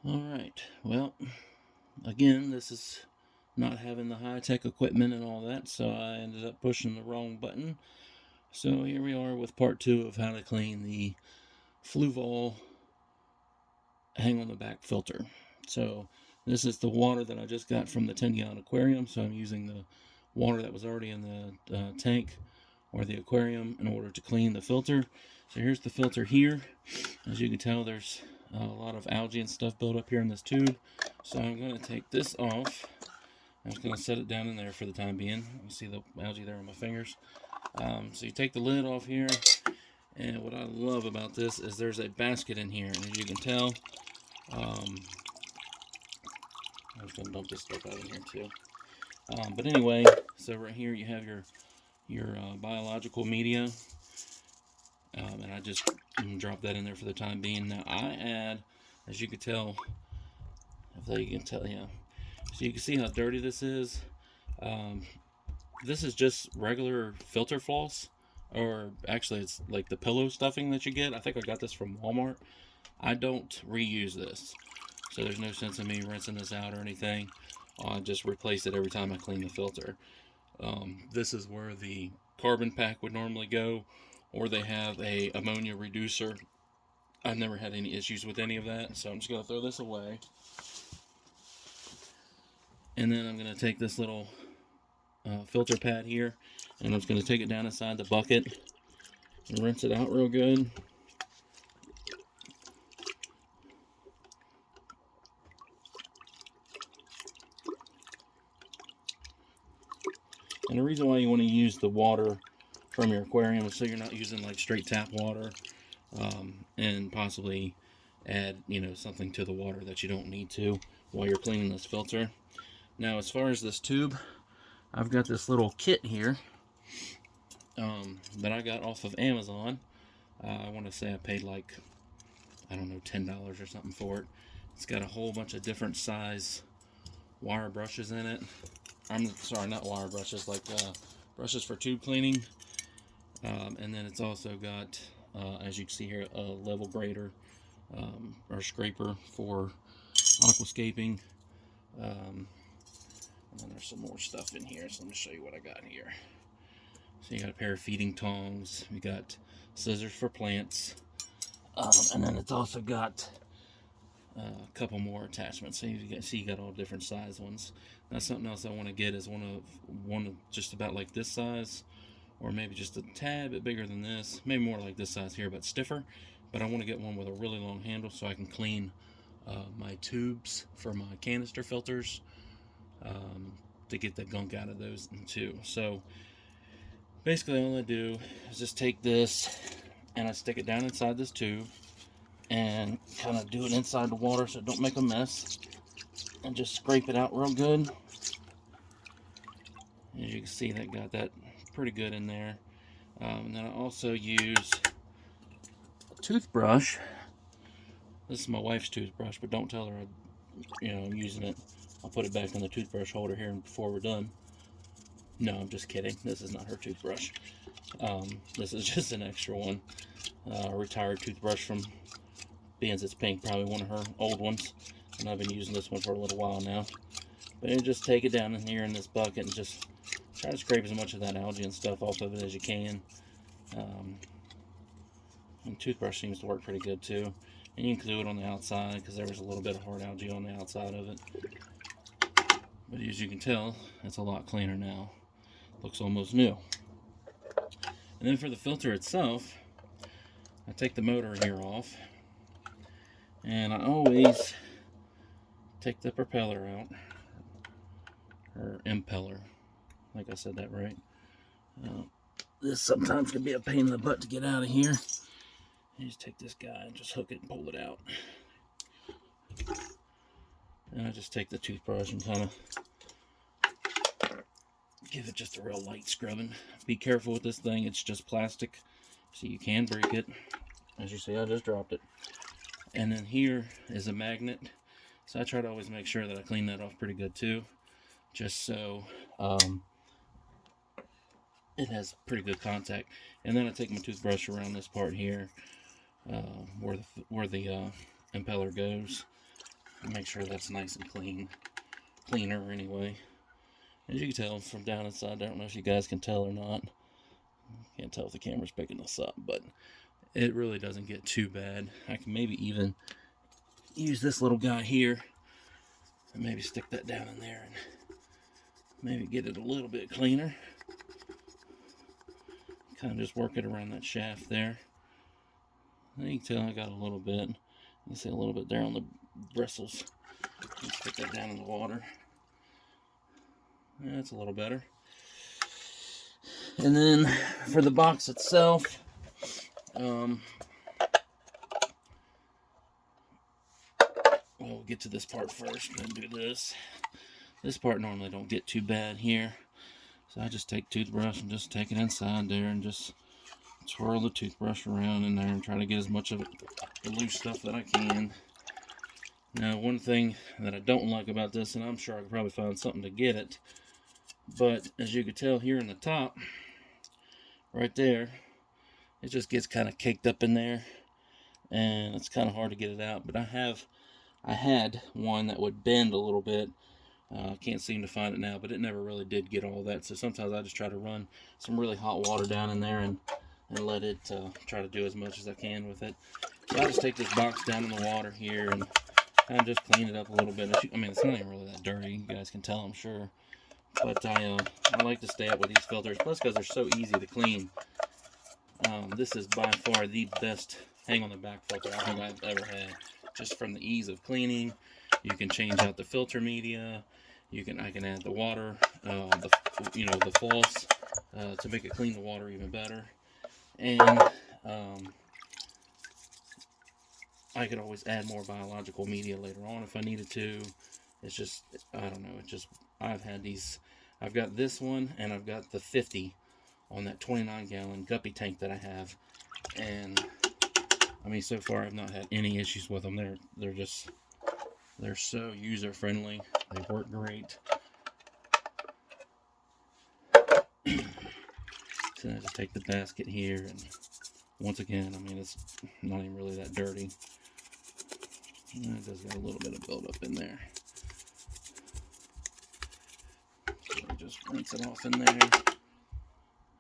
Alright, well, again, this is not having the high-tech equipment and all that, so I ended up pushing the wrong button. So here we are with part 2 of how to clean the Fluval hang on the back filter. So this is the water that I just got from the 10-gallon aquarium, so I'm using the water that was already in the tank or the aquarium in order to clean the filter. So here's the filter here. As you can tell, there's a lot of algae and stuff built up here in this tube. So I'm going to take this off. I'm just going to set it down in there for the time being. You see the algae there on my fingers. So you take the lid off here. And what I love about this is there's a basket in here. And as you can tell, I'm just going to dump this stuff out in here too. But anyway, so right here you have your biological media. And I just drop that in there for the time being. Now I add, as you can tell, if you can tell, yeah. So you can see how dirty this is. This is just regular filter floss, or actually it's like the pillow stuffing that you get. I think I got this from Walmart. I don't reuse this, so there's no sense in me rinsing this out or anything. I just replace it every time I clean the filter. This is where the carbon pack would normally go, or they have a ammonia reducer. I've never had any issues with any of that, so I'm just going to throw this away. And then I'm going to take this little filter pad here, and I'm just going to take it down inside the bucket and rinse it out real good. And the reason why you want to use the water from your aquarium is so you're not using like straight tap water, and possibly add something to the water that you don't need to while you're cleaning this filter. Now as far as this tube, I've got this little kit here that I got off of Amazon. I want to say I paid like, I don't know, $10 or something for it. It's got a whole bunch of different size wire brushes in it. I'm sorry, not wire brushes, like brushes for tube cleaning. And then it's also got, as you can see here, a level grader or scraper for aquascaping. And then there's some more stuff in here, so let me show you what I got here. So you got a pair of feeding tongs, we got scissors for plants, and then it's also got a couple more attachments. So you got all different size ones. Now something else I want to get is one of just about like this size, or maybe just a tad bit bigger than this, maybe more like this size here, but stiffer. But I want to get one with a really long handle so I can clean my tubes for my canister filters, to get the gunk out of those too. So basically all I do is just take this and I stick it down inside this tube and kind of do it inside the water so it don't make a mess, and just scrape it out real good. As you can see, that got that pretty good in there. And then I also use a toothbrush. This is my wife's toothbrush, but don't tell her I'm using it. I'll put it back in the toothbrush holder here before we're done. No, I'm just kidding. This is not her toothbrush. This is just an extra one. A retired toothbrush from, being it's pink, probably one of her old ones. And I've been using this one for a little while now. But you just take it down in here in this bucket and just try to scrape as much of that algae and stuff off of it as you can. And toothbrush seems to work pretty good too. And you can do it on the outside because there was a little bit of hard algae on the outside of it. But as you can tell, it's a lot cleaner now. Looks almost new. And then for the filter itself, I take the motor here off. And I always take the propeller out. Or impeller. Like I said that right. This sometimes can be a pain in the butt to get out of here. You just take this guy and just hook it and pull it out. And I just take the toothbrush and kind of give it just a real light scrubbing. Be careful with this thing, it's just plastic, so you can break it. As you see, I just dropped it. And then here is a magnet. So I try to always make sure that I clean that off pretty good too, just so it has pretty good contact. And then I take my toothbrush around this part here, where the impeller goes, Make sure that's nice and cleaner anyway. As you can tell from down inside, I don't know if you guys can tell or not. Can't tell if the camera's picking this up, but it really doesn't get too bad. I can maybe even use this little guy here and maybe stick that down in there and maybe get it a little bit cleaner. Kind of just work it around that shaft there. You can tell I got a little bit. You can see a little bit there on the bristles. Stick that down in the water. That's a little better. And then for the box itself, we'll get to this part first and do this. This part normally don't get too bad here. So I just take toothbrush and just take it inside there and just twirl the toothbrush around in there and try to get as much of it, the loose stuff that I can. Now, one thing that I don't like about this, and I'm sure I could probably find something to get it, but as you can tell here in the top, right there, it just gets kind of caked up in there, and it's kind of hard to get it out. But I had one that would bend a little bit. I can't seem to find it now, but it never really did get all that. So sometimes I just try to run some really hot water down in there and let it try to do as much as I can with it. So I just take this box down in the water here and kind of just clean it up a little bit. I mean, it's not even really that dirty. You guys can tell, I'm sure. But I like to stay up with these filters, plus because they're so easy to clean. This is by far the best hang on the back filter I think I've ever had. Just from the ease of cleaning, you can change out the filter media. I can add the water, the floss to make it clean the water even better. And I could always add more biological media later on if I needed to. It's just, I don't know, I've got this one, and I've got the 50 on that 29-gallon guppy tank that I have. And, I mean, so far I've not had any issues with them. They're so user-friendly. They work great. So I just take the basket here, and once again, I mean, it's not even really that dirty. It does got a little bit of buildup in there. So I just rinse it off in there.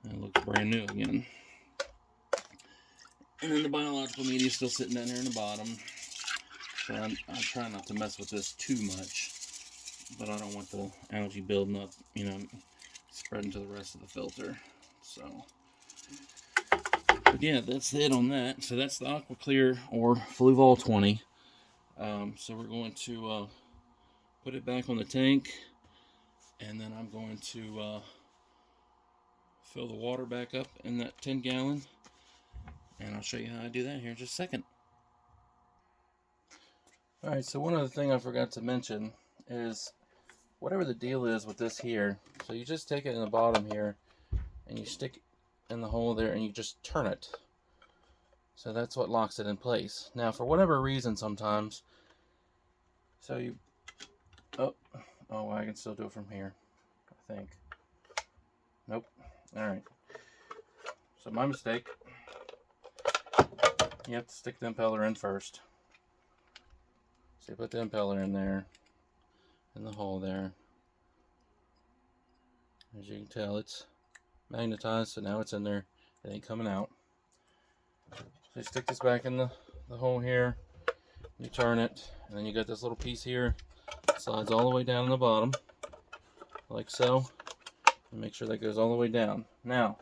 And it looks brand new again. And then the biological media is still sitting down there in the bottom. So I try not to mess with this too much. But I don't want the algae building up, spreading to the rest of the filter. So, but yeah, that's it on that. So that's the Aqua Clear or Fluval 20. So we're going to put it back on the tank, and then I'm going to fill the water back up in that 10-gallon, and I'll show you how I do that here in just a second. Alright, so one other thing I forgot to mention is whatever the deal is with this here, so you just take it in the bottom here and you stick it in the hole there and you just turn it. So that's what locks it in place. Now, for whatever reason, sometimes, so you, I can still do it from here, I think. Nope. Alright. So my mistake. You have to stick the impeller in first. So you put the impeller in there, in the hole there. As you can tell, it's magnetized, so now it's in there. It ain't coming out. So you stick this back in the hole here. You turn it, and then you got this little piece here. It slides all the way down in the bottom, like so. And make sure that goes all the way down. Now,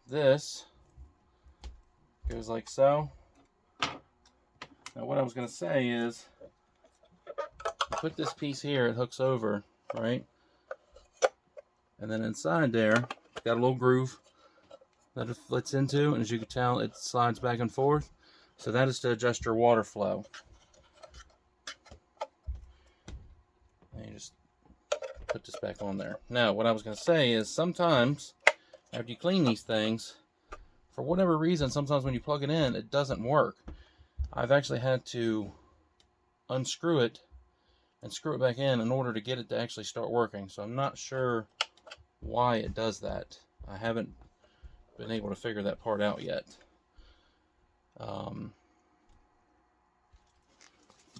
this goes like so. Now what I was going to say is, you put this piece here, it hooks over, right? And then inside there, it's got a little groove that it fits into, and as you can tell, it slides back and forth. So that is to adjust your water flow. And you just put this back on there. Now, what I was going to say is sometimes, after you clean these things, for whatever reason, sometimes when you plug it in, it doesn't work. I've actually had to unscrew it and screw it back in order to get it to actually start working. So I'm not sure why it does that. I haven't been able to figure that part out yet.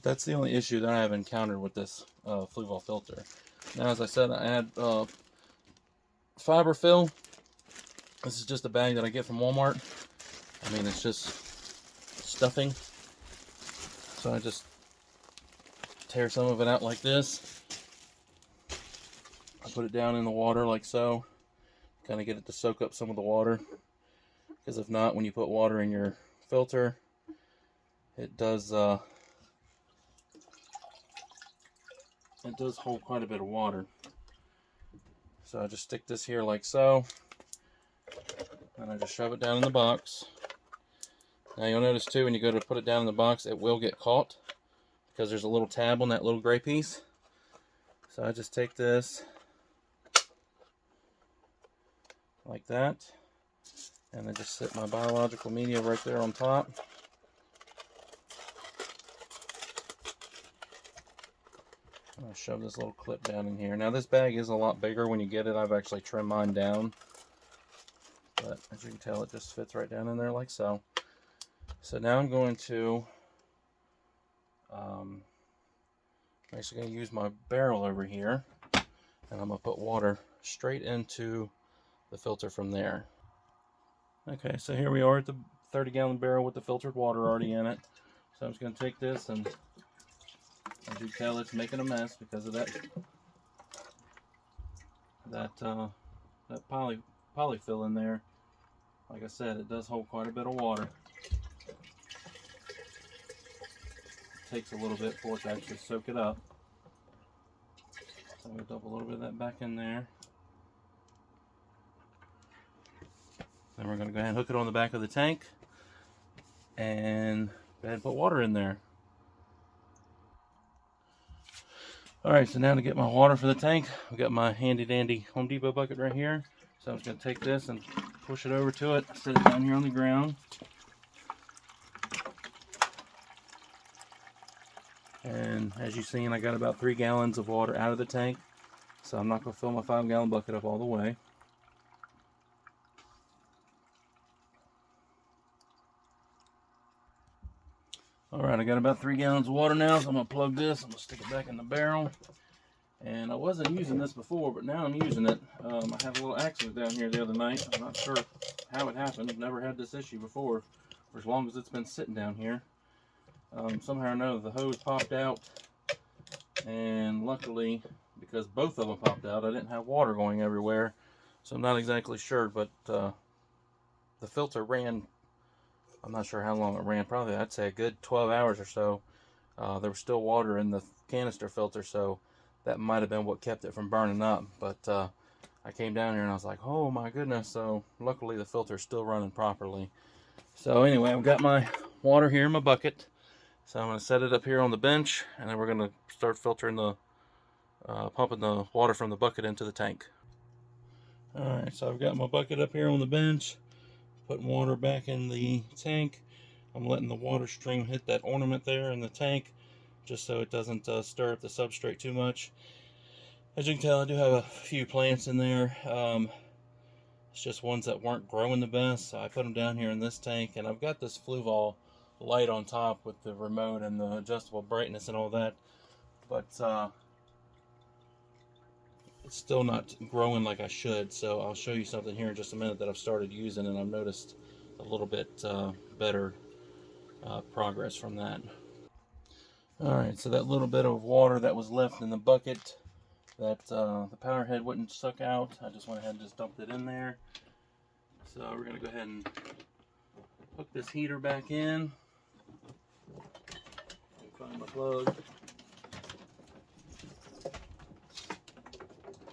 that's the only issue that I have encountered with this Fluval filter. Now, as I said, I add fiber fill. This is just a bag that I get from Walmart. I mean, it's just stuffing. So I just tear some of it out like this. I put it down in the water like so. Kind of get it to soak up some of the water. Because if not, when you put water in your filter, it does hold quite a bit of water. So I just stick this here like so, and I just shove it down in the box. Now you'll notice too, when you go to put it down in the box, it will get caught because there's a little tab on that little gray piece. So I just take this like that, and I just set my biological media right there on top. I'll shove this little clip down in here. Now this bag is a lot bigger when you get it. I've actually trimmed mine down, but as you can tell, it just fits right down in there like so. So now I'm going to actually going to use my barrel over here, and I'm going to put water straight into the filter from there. Okay, so here we are at the 30-gallon barrel with the filtered water already in it. So I'm just going to take this, and as you can tell, it's making a mess because of that polyfill in there. Like I said, it does hold quite a bit of water. It takes a little bit for it to actually soak it up. So I'm going to dump a little bit of that back in there. Then we're going to go ahead and hook it on the back of the tank and go ahead and put water in there. Alright, so now to get my water for the tank, I've got my handy dandy Home Depot bucket right here. So I'm just going to take this and push it over to it, set it down here on the ground. And as you've seen, I got about 3 gallons of water out of the tank. So I'm not going to fill my 5-gallon bucket up all the way. Alright, I got about 3 gallons of water now, so I'm going to plug this. I'm going to stick it back in the barrel. And I wasn't using this before, but now I'm using it. I had a little accident down here the other night. I'm not sure how it happened. I've never had this issue before, for as long as it's been sitting down here. Somehow or another, the hose popped out. And luckily, because both of them popped out, I didn't have water going everywhere. So I'm not exactly sure, but the filter ran, I'm not sure how long it ran, probably I'd say a good 12 hours or so. There was still water in the canister filter, so that might have been what kept it from burning up. But I came down here and I was like, oh my goodness. So luckily the filter's still running properly. So anyway, I've got my water here in my bucket. So I'm going to set it up here on the bench, and then we're going to start filtering the, pumping the water from the bucket into the tank. Alright, so I've got my bucket up here on the bench, putting water back in the tank. I'm letting the water stream hit that ornament there in the tank, just so it doesn't stir up the substrate too much. As you can tell, I do have a few plants in there. It's just ones that weren't growing the best, so I put them down here in this tank, and I've got this Fluval light on top with the remote and the adjustable brightness and all that, but it's still not growing like I should. So I'll show you something here in just a minute that I've started using, and I've noticed a little bit better progress from that. Alright, so that little bit of water that was left in the bucket that the power head wouldn't suck out, I just went ahead and just dumped it in there. So we're going to go ahead and hook this heater back in. Find my plug.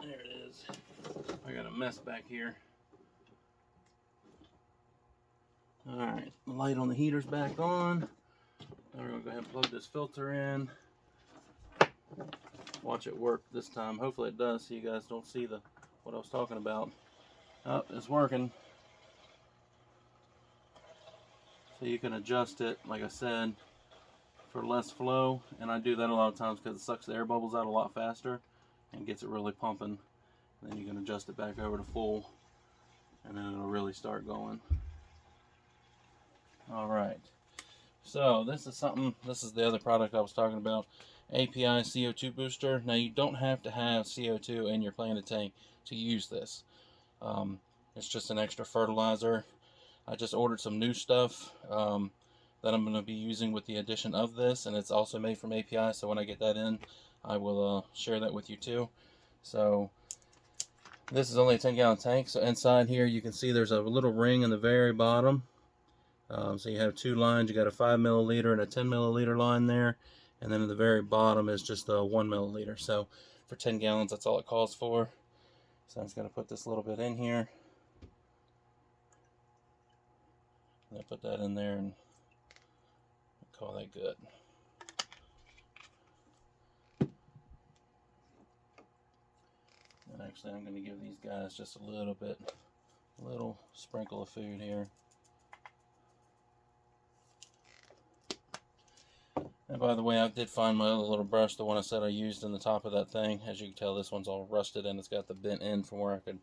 There it is. I got a mess back here. Alright, the light on the heater's back on. Now we're going to go ahead and plug this filter in. Watch it work this time. Hopefully it does, so you guys don't see what I was talking about. Oh, it's working. So you can adjust it, like I said, for less flow, and I do that a lot of times because it sucks the air bubbles out a lot faster and gets it really pumping. And then you can adjust it back over to full, and then it'll really start going. Alright, So this is something, this is the other product I was talking about, API CO2 booster. Now you don't have to have CO2 in your planted tank to use this. It's just an extra fertilizer. I just ordered some new stuff that I'm going to be using with the addition of this, and it's also made from API, so when I get that in, I will share that with you too. So this is only a 10-gallon tank, so inside here you can see there's a little ring in the very bottom. So you have two lines. You got a 5 milliliter and a 10 milliliter line there, and then at the very bottom is just a 1 milliliter. So for 10 gallons, that's all it calls for. So I'm just going to put this little bit in here. I'll put that in there and call that good. And actually, I'm going to give these guys just a little sprinkle of food here. And by the way, I did find my other little brush, the one I said I used in the top of that thing. As you can tell, this one's all rusted and it's got the bent end from where I could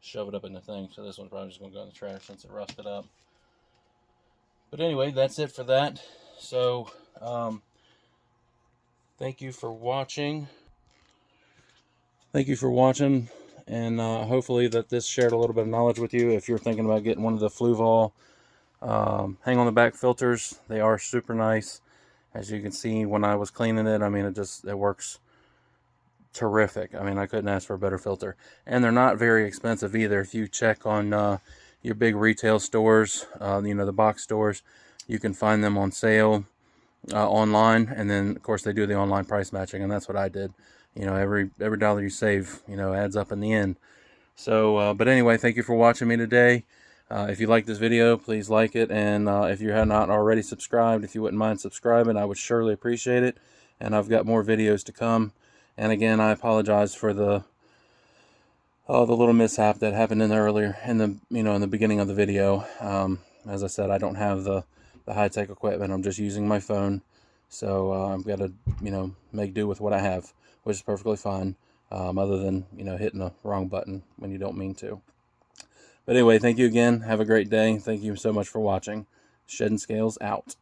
shove it up in the thing. So this one's probably just going to go in the trash since it rusted up. But anyway, that's it for that. So, thank you for watching. Thank you for watching, and hopefully that this shared a little bit of knowledge with you. If you're thinking about getting one of the Fluval hang on the back filters, they are super nice. As you can see, when I was cleaning it, I mean, it works terrific. I mean, I couldn't ask for a better filter. And they're not very expensive either. If you check on your big retail stores, the box stores, you can find them on sale online. And then, of course, they do the online price matching, and that's what I did. Every dollar you save, adds up in the end. So, but anyway, thank you for watching me today. If you like this video, please like it, and if you have not already subscribed, if you wouldn't mind subscribing, I would surely appreciate it. And I've got more videos to come. And again, I apologize for the little mishap that happened in the beginning of the video. As I said, I don't have the high-tech equipment. I'm just using my phone, so I've got to make do with what I have, which is perfectly fine. Other than hitting the wrong button when you don't mean to. But anyway, thank you again. Have a great day. Thank you so much for watching. Shedding Scales out.